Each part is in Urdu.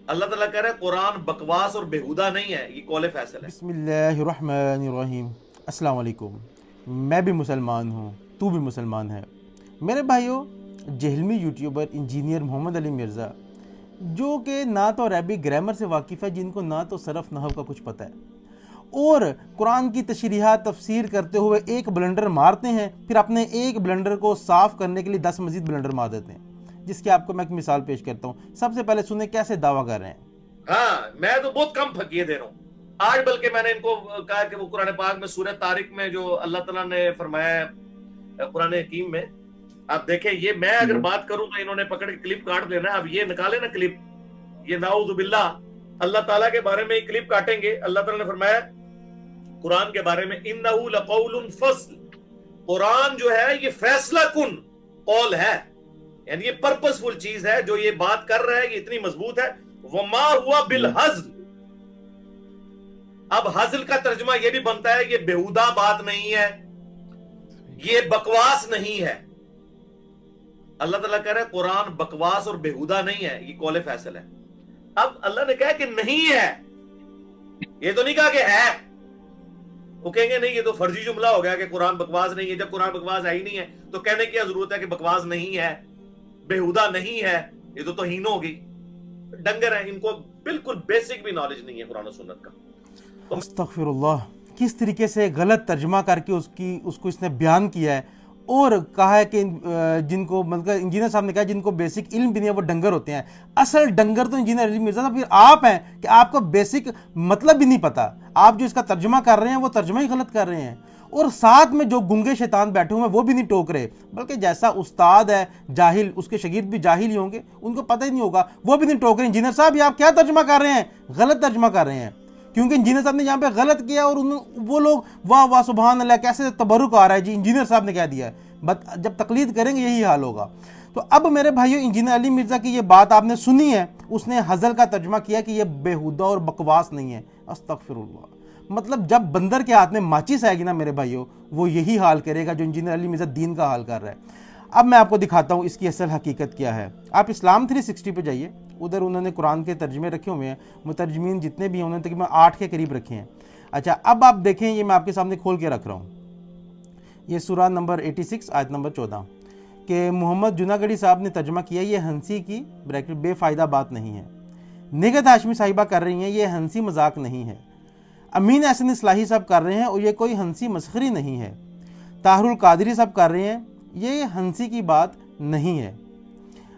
اللہ تعالیٰ کہہ رہا ہے قرآن بکواس اور بیہودہ نہیں ہے، یہ قول فیصل ہے۔ بسم اللہ الرحمن الرحیم۔ السلام علیکم۔ میں بھی مسلمان ہوں، تو بھی مسلمان ہے۔ میرے بھائیوں، جہلمی یوٹیوبر انجینئر محمد علی مرزا، جو کہ نہ تو عربی گرامر سے واقف ہے، جن کو نہ تو صرف نحو کا کچھ پتہ ہے، اور قرآن کی تشریحات تفسیر کرتے ہوئے ایک بلنڈر مارتے ہیں، پھر اپنے ایک بلنڈر کو صاف کرنے کے لیے 10 مزید بلنڈر مار دیتے ہیں، جس کی آپ کو میں ایک مثال پیش کرتا ہوں۔ سب سے پہلے سنیں کیسے دعویٰ کر رہے ہیں۔ ہاں، میں تو بہت کم پھکیے دے رہا ہوں آج، بلکہ میں نے ان کو کہا کہ وہ قرآن پاک میں سورہ طارق میں جو اللہ تعالیٰ نے فرمایا ہے قرآن حکیم میں، آپ دیکھیں، یہ میں اگر بات کروں تو انہوں نے پکڑ کے کلپ کاٹ دینا۔ اب یہ نکالے نا کلپ، یہ نعوذ باللہ اللہ تعالیٰ کے بارے میں کلپ کاٹیں گے۔ اللہ تعالیٰ نے فرمایا قرآن کے بارے میں انہ لقول فصل، قرآن جو ہے یہ فیصلہ کن قول ہے، یعنی یہ پرپسفل چیز ہے، جو یہ بات کر رہا ہے یہ اتنی مضبوط ہے۔ وما ہوا بالحزل، اب حزل کا ترجمہ یہ بھی بنتا ہے یہ بیہودہ بات نہیں ہے، یہ بکواس نہیں ہے۔ اللہ تعالیٰ کہہ رہا ہے قرآن بکواس اور بیہودہ نہیں ہے، یہ قول فیصل ہے۔ اب اللہ نے کہا کہ نہیں ہے، یہ تو نہیں کہا کہ ہے۔ وہ کہیں گے نہیں، یہ تو فرضی جملہ ہو گیا کہ قرآن بکواس نہیں ہے۔ جب قرآن بکواس ہے ہی نہیں ہے تو کہنے کی کیا ضرورت ہے کہ بکواس نہیں ہے، بیہودہ نہیں ہے؟ یہ تو توہین ہوگی۔ ڈنگر ہیں، ان کو بالکل بیسک بھی نالج نہیں ہے قرآن و سنت کا۔ استغفر اللہ، کس طریقے سے غلط ترجمہ کر کے اس کو اس نے بیان کیا ہے، اور کہا ہے کہ جن کو مطلب انجینئر صاحب نے کہا جن کو بیسک علم بھی نہیں ہے وہ ڈنگر ہوتے ہیں۔ اصل ڈنگر تو انجینئر علی مرزا صاحب پھر آپ ہیں کہ آپ کو بیسک مطلب بھی نہیں پتا، آپ جو اس کا ترجمہ کر رہے ہیں وہ ترجمہ ہی غلط کر رہے ہیں، اور ساتھ میں جو گنگے شیطان بیٹھے ہوئے ہیں وہ بھی نہیں ٹوک رہے، بلکہ جیسا استاد ہے جاہل، اس کے شاگرد بھی جاہل ہی ہوں گے، ان کو پتہ ہی نہیں ہوگا، وہ بھی نہیں ٹوک رہے انجینئر صاحب یہ آپ کیا ترجمہ کر رہے ہیں، غلط ترجمہ کر رہے ہیں۔ کیونکہ انجینئر صاحب نے یہاں پہ غلط کیا، اور وہ لوگ واہ واہ سبحان اللہ کیسے تبرک آ رہا ہے جی انجینئر صاحب نے کہہ دیا ہے۔ جب تقلید کریں گے یہی حال ہوگا۔ تو اب میرے بھائیو، انجینئر علی مرزا کی یہ بات آپ نے سنی ہے، اس نے حزل کا ترجمہ کیا کہ یہ بیہودہ اور بکواس نہیں ہے۔ استغفر اللہ، مطلب جب بندر کے ہاتھ میں ماچس آئے گی نا میرے بھائیو، وہ یہی حال کرے گا جو انجینئر علی مرزا دین کا حال کر رہا ہے۔ اب میں آپ کو دکھاتا ہوں اس کی اصل حقیقت کیا ہے۔ آپ اسلام 360 پہ جائیے، ادھر انہوں نے قرآن کے ترجمے رکھے ہوئے ہیں، مترجمین جتنے بھی ہیں انہوں نے تقریباً 8 کے قریب رکھے ہیں۔ اچھا، اب آپ دیکھیں، یہ میں آپ کے سامنے کھول کے رکھ رہا ہوں، یہ سورہ نمبر 86 آیت نمبر 14 کہ محمد جناگڑی صاحب نے ترجمہ کیا، یہ ہنسی کی بریکٹ بے فائدہ بات نہیں ہے۔ نگہت ہاشمی صاحبہ کر رہی ہیں، یہ ہنسی مذاق نہیں ہے۔ امین احسن اصلاحی صاحب کر رہے ہیں، اور یہ کوئی ہنسی مسخری نہیں ہے۔ طاہر القادری صاحب کر رہے ہیں، یہ ہنسی کی بات نہیں ہے۔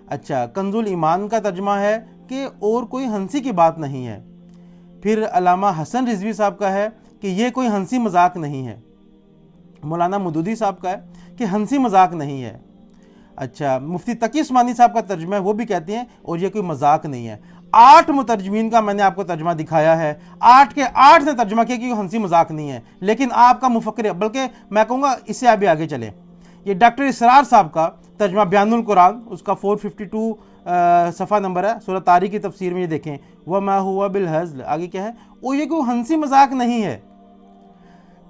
اچھا، کنز الایمان کا ترجمہ ہے کہ اور کوئی ہنسی کی بات نہیں ہے۔ پھر علامہ حسن رضوی صاحب کا ہے کہ یہ کوئی ہنسی مذاق نہیں ہے۔ مولانا مودودی صاحب کا ہے کہ ہنسی مذاق نہیں ہے۔ اچھا، مفتی تقی عثمانی صاحب کا ترجمہ ہے، وہ بھی کہتے ہیں اور یہ کوئی مذاق نہیں ہے۔ 8 مترجمین کا میں نے آپ کو ترجمہ دکھایا ہے، 8 کے 8 نے ترجمہ کیا کہ یہ ہنسی مذاق نہیں ہے، لیکن آپ کا مفکر، بلکہ میں کہوں گا اس سے ابھی آگے چلیں، یہ ڈاکٹر اسرار صاحب کا ترجمہ بیان القرآن، اس کا 452 صفحہ نمبر ہے، سورہ طارق کی تفسیر میں یہ دیکھیں، وَمَا هُوَ بِالْحَزْلِ، آگے کیا ہے، وہ یہ کوئی ہنسی مذاق نہیں ہے۔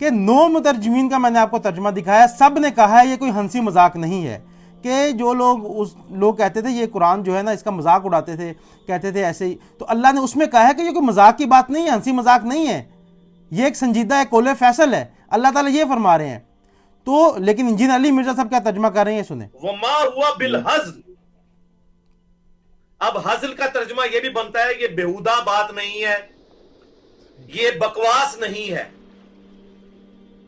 کہ 9 مترجمین کا میں نے آپ کو ترجمہ دکھایا، سب نے کہا ہے یہ کوئی ہنسی مذاق نہیں ہے، کہ جو لوگ کہتے تھے یہ قرآن جو ہے نا اس کا مذاق اڑاتے تھے، کہتے تھے ایسے ہی، تو اللہ نے اس میں کہا ہے کہ یہ کوئی مذاق کی بات نہیں ہے، ہنسی مذاق نہیں ہے، یہ ایک سنجیدہ ہے، قول فیصل ہے، اللہ تعالیٰ یہ فرما رہے ہیں۔ تو لیکن انجینئر علی مرزا صاحب کیا ترجمہ کر رہے ہیں، سنیں۔ وما ہوا بالحزل، اب حزل کا ترجمہ یہ بھی بنتا ہے یہ بیہودہ بات نہیں ہے، یہ بکواس نہیں ہے۔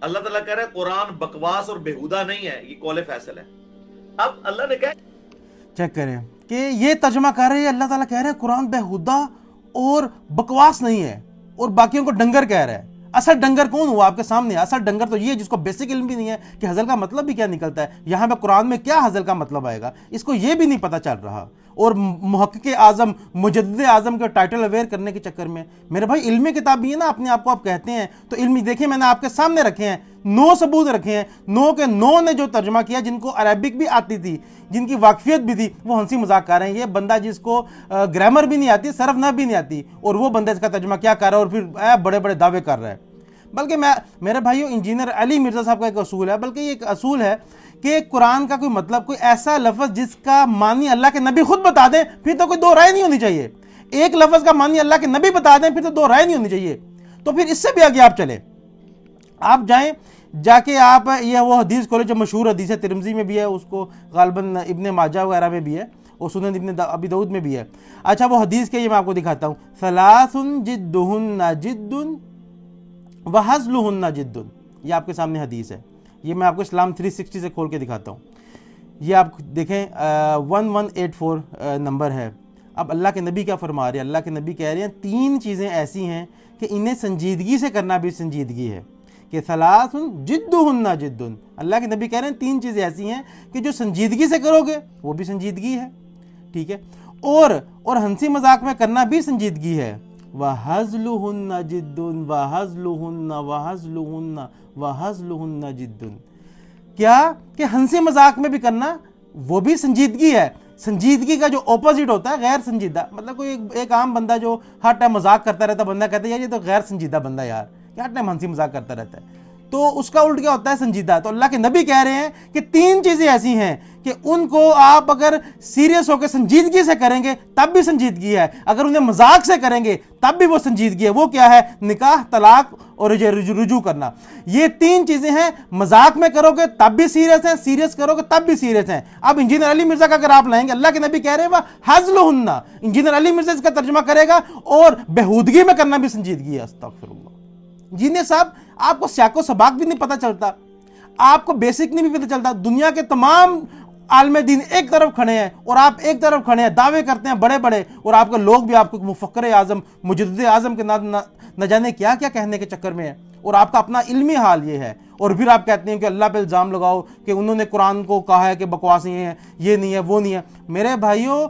اللہ تعالیٰ کہہ رہا ہے قرآن بکواس اور بیہودہ نہیں ہے، یہ قول فیصل ہے۔ اب اللہ نے کہا، چیک کریں کہ یہ ترجمہ کر رہے ہیں، اللہ تعالیٰ کہہ رہے ہیں قرآن بیہودہ اور بکواس نہیں ہے، اور باقیوں کو ڈنگر کہہ رہا ہے۔ اصل ڈنگر کون ہوا آپ کے سامنے؟ اصل ڈنگر تو یہ ہے جس کو بیسک علم بھی نہیں ہے کہ حزل کا مطلب بھی کیا نکلتا ہے، یہاں پہ قرآن میں کیا حزل کا مطلب آئے گا، اس کو یہ بھی نہیں پتہ چل رہا، اور محقق اعظم مجدد اعظم کے ٹائٹل اویئر کرنے کے چکر میں میرے بھائی علمی کتاب بھی ہے نا، اپنے آپ کو آپ کہتے ہیں تو علمی، دیکھیں میں نے آپ کے سامنے رکھے ہیں، 9 ثبوت رکھے ہیں، 9 کے 9 نے جو ترجمہ کیا، جن کو عربک بھی آتی تھی، جن کی واقفیت بھی تھی، وہ ہنسی مذاق کر رہے ہیں۔ یہ بندہ جس کو گرامر بھی نہیں آتی، صرف نحو بھی نہیں آتی، اور وہ بندہ اس کا ترجمہ کیا کر رہا ہے، اور پھر بڑے بڑے دعوے کر رہا ہے۔ بلکہ میرے بھائیو، انجینئر علی مرزا صاحب کا ایک اصول ہے، بلکہ یہ ایک اصول ہے کہ قرآن کا کوئی مطلب، کوئی ایسا لفظ جس کا معنی اللہ کے نبی خود بتا دیں، پھر تو کوئی دو رائے نہیں ہونی چاہیے۔ ایک لفظ کا معنی اللہ کے نبی بتا دیں پھر تو دو رائے نہیں ہونی چاہیے. تو پھر اس سے بھی آگے آپ چلیں, آپ جائیں جا کے آپ یہ وہ حدیث کھولے جو مشہور حدیث ہے, ترمذی میں بھی ہے, اس کو غالباً ابن ماجہ وغیرہ میں بھی ہے, اور سنن ابن ابی داؤد میں بھی ہے. اچھا وہ حدیث کے یہ میں آپ کو دکھاتا ہوں, ثلاث جدہن جد وہزلہن جد, یہ آپ کے سامنے حدیث ہے. یہ میں آپ کو اسلام 360 سے کھول کے دکھاتا ہوں. یہ آپ دیکھیں 1184 نمبر ہے. اب اللہ کے نبی کیا فرما رہے ہیں؟ اللہ کے نبی کہہ رہے ہیں تین چیزیں ایسی ہیں کہ انہیں سنجیدگی سے کرنا بھی سنجیدگی ہے, کہ ثلاث جدہن جد. اللہ کے نبی کہہ رہے ہیں تین چیزیں ایسی ہیں کہ جو سنجیدگی سے کرو گے وہ بھی سنجیدگی ہے, ٹھیک ہے, اور ہنسی مذاق میں کرنا بھی سنجیدگی ہے. وَحَزْلُهُنَّ جِدٌّ وَحَزْلُهُنَّ وَحَزْلُهُنَّ وَحَزْلُهُنَّ جِدٌّ. کیا کہ ہنسی مذاق میں بھی کرنا وہ بھی سنجیدگی ہے. سنجیدگی کا جو اپوزٹ ہوتا ہے غیر سنجیدہ, مطلب کوئی ایک عام بندہ جو ہر ٹائم مذاق کرتا رہتا, بندہ کہتا ہے یار یہ تو غیر سنجیدہ بندہ یار, کہ ہر ٹائم ہنسی مذاق کرتا رہتا ہے, تو اس کا الٹ کیا ہوتا ہے سنجیدہ. تو اللہ کے نبی کہہ رہے ہیں کہ تین چیزیں ایسی ہیں کہ ان کو آپ اگر سیریس ہو کے سنجیدگی سے کریں گے تب بھی سنجیدگی ہے, اگر انہیں مذاق سے کریں گے تب بھی وہ سنجیدگی ہے. وہ کیا ہے؟ نکاح, طلاق اور رجوع کرنا. یہ تین چیزیں ہیں, مذاق میں کرو گے تب بھی سیریس ہیں, سیریس کرو گے تب بھی سیریس ہیں. اب انجینئر علی مرزا کا اگر آپ لائیں گے, اللہ کے نبی کہہ رہے ہیں وہ حزلہن, انجینئر علی مرزا اس کا ترجمہ کرے گا اور بہودگی میں کرنا بھی سنجیدگی ہے. استغفر اللہ. انجینئر صاحب آپ کو سیاق و سباق بھی نہیں پتہ چلتا, آپ کو بیسک نہیں بھی پتہ چلتا. دنیا کے تمام عالم دین ایک طرف کھڑے ہیں اور آپ ایک طرف کھڑے ہیں, دعوے کرتے ہیں بڑے بڑے, اور آپ کے لوگ بھی آپ کو مفکر اعظم, مجدد اعظم کے نہ جانے کیا کیا کہنے کے چکر میں ہیں, اور آپ کا اپنا علمی حال یہ ہے. اور پھر آپ کہتے ہیں کہ اللہ پہ الزام لگاؤ کہ انہوں نے قرآن کو کہا ہے کہ بکواس یہ ہے, یہ نہیں ہے, وہ نہیں ہے. میرے بھائیوں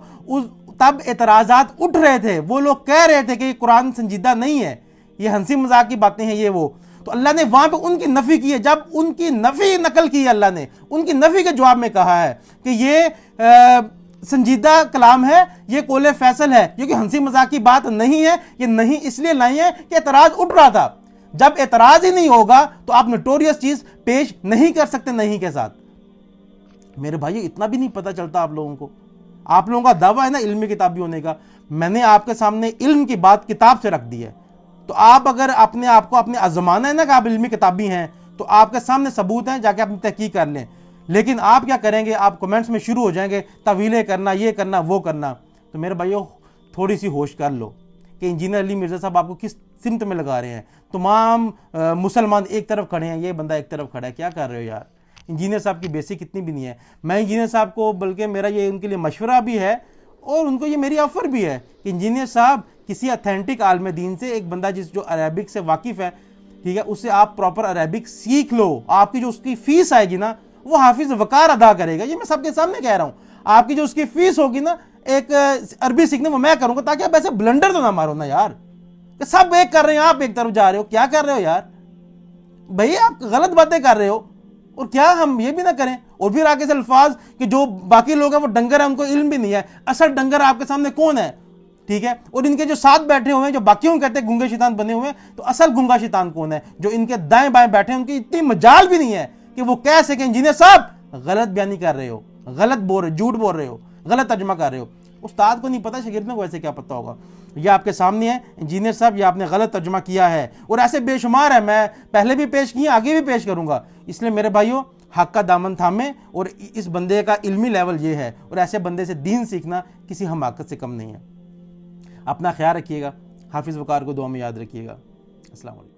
تب اعتراضات اٹھ رہے تھے, وہ لوگ کہہ رہے تھے کہ یہ قرآن سنجیدہ نہیں ہے, یہ ہنسی مذاق کی باتیں ہیں یہ وہ. تو اللہ نے وہاں پہ ان کی نفی کی ہے. جب ان کی نفی نقل کی ہے اللہ نے, ان کی نفی کے جواب میں کہا ہے کہ یہ سنجیدہ کلام ہے, یہ قول فیصل ہے, یہ کہ ہنسی مذاق کی بات نہیں ہے. یہ نہیں اس لیے لائی ہے کہ اعتراض اٹھ رہا تھا. جب اعتراض ہی نہیں ہوگا تو آپ نوٹوریس چیز پیش نہیں کر سکتے نہیں کے ساتھ. میرے بھائیو اتنا بھی نہیں پتہ چلتا آپ لوگوں کو. آپ لوگوں کا دعویٰ ہے نا علمی کتابی ہونے کا, میں نے آپ کے سامنے علم کی بات کتاب سے رکھ دی ہے. تو آپ اگر اپنے آپ کو اپنے زمانہ ہے نا کہ آپ علمی کتابی ہیں, تو آپ کے سامنے ثبوت ہیں, جا کے اپنی تحقیق کر لیں. لیکن آپ کیا کریں گے, آپ کمنٹس میں شروع ہو جائیں گے طویلیں کرنا, یہ کرنا, وہ کرنا. تو میرے بھائیو تھوڑی سی ہوش کر لو کہ انجینئر علی مرزا صاحب آپ کو کس سمت میں لگا رہے ہیں. تمام مسلمان ایک طرف کھڑے ہیں, یہ بندہ ایک طرف کھڑا ہے. کیا کر رہے ہو یار؟ انجینئر صاحب کی بیسک اتنی بھی نہیں ہے. میں انجینئر صاحب کو, بلکہ میرا یہ ان کے لیے مشورہ بھی ہے اور ان کو یہ میری آفر بھی ہے کہ انجینئر صاحب کسی اتھینٹک عالم دین سے, ایک بندہ جو عربک سے واقف ہے, ٹھیک ہے, اس سے آپ پراپر عربک سیکھ لو. آپ کی جو اس کی فیس آئے گی نا وہ حافظ وقار ادا کرے گا. یہ میں سب کے سامنے کہہ رہا ہوں. آپ کی جو اس کی فیس ہوگی نا ایک عربی سیکھنے, وہ میں کروں گا, تاکہ آپ ایسے بلنڈر تو نہ مارو نا یار کہ سب ایک کر رہے ہیں آپ ایک طرف جا رہے ہو. کیا کر رہے ہو یار بھائی؟ آپ غلط باتیں کر رہے ہو. اور کیا ہم یہ بھی نہ کریں اور پھر آگے سے الفاظ کہ جو باقی لوگ ہیں وہ ڈنگر ہیں, ان کو علم بھی نہیں ہے. اصل ڈنگر آپ کے سامنے کون ہے؟ ٹھیک ہے, اور ان کے جو ساتھ بیٹھے ہوئے ہیں جو باقیوں کہتے ہیں گنگے شیطان بنے ہوئے ہیں, تو اصل گنگا شیطان کون ہے؟ جو ان کے دائیں بائیں بیٹھے ہیں, ان کی اتنی مجال بھی نہیں ہے کہ وہ کہہ سکیں انجینئر صاحب غلط بیانی کر رہے ہو, غلط بول رہے, جھوٹ بول رہے ہو, غلط ترجمہ کر رہے ہو. استاد کو نہیں پتا, شاگردوں کو ویسے کیا پتا ہوگا. یہ آپ کے سامنے ہے انجینئر صاحب, یہ آپ نے غلط ترجمہ کیا ہے, اور ایسے بے شمار ہے. میں پہلے بھی پیش کیے, آگے بھی پیش کروں گا. اس لیے میرے بھائیوں حق کا دامن تھامیں, اور اس بندے کا علمی لیول یہ ہے, اور ایسے بندے سے دین سیکھنا کسی حماقت سے کم نہیں ہے. اپنا خیال رکھیے گا. حافظ وقار کو دعا میں یاد رکھیے گا. السلام علیکم.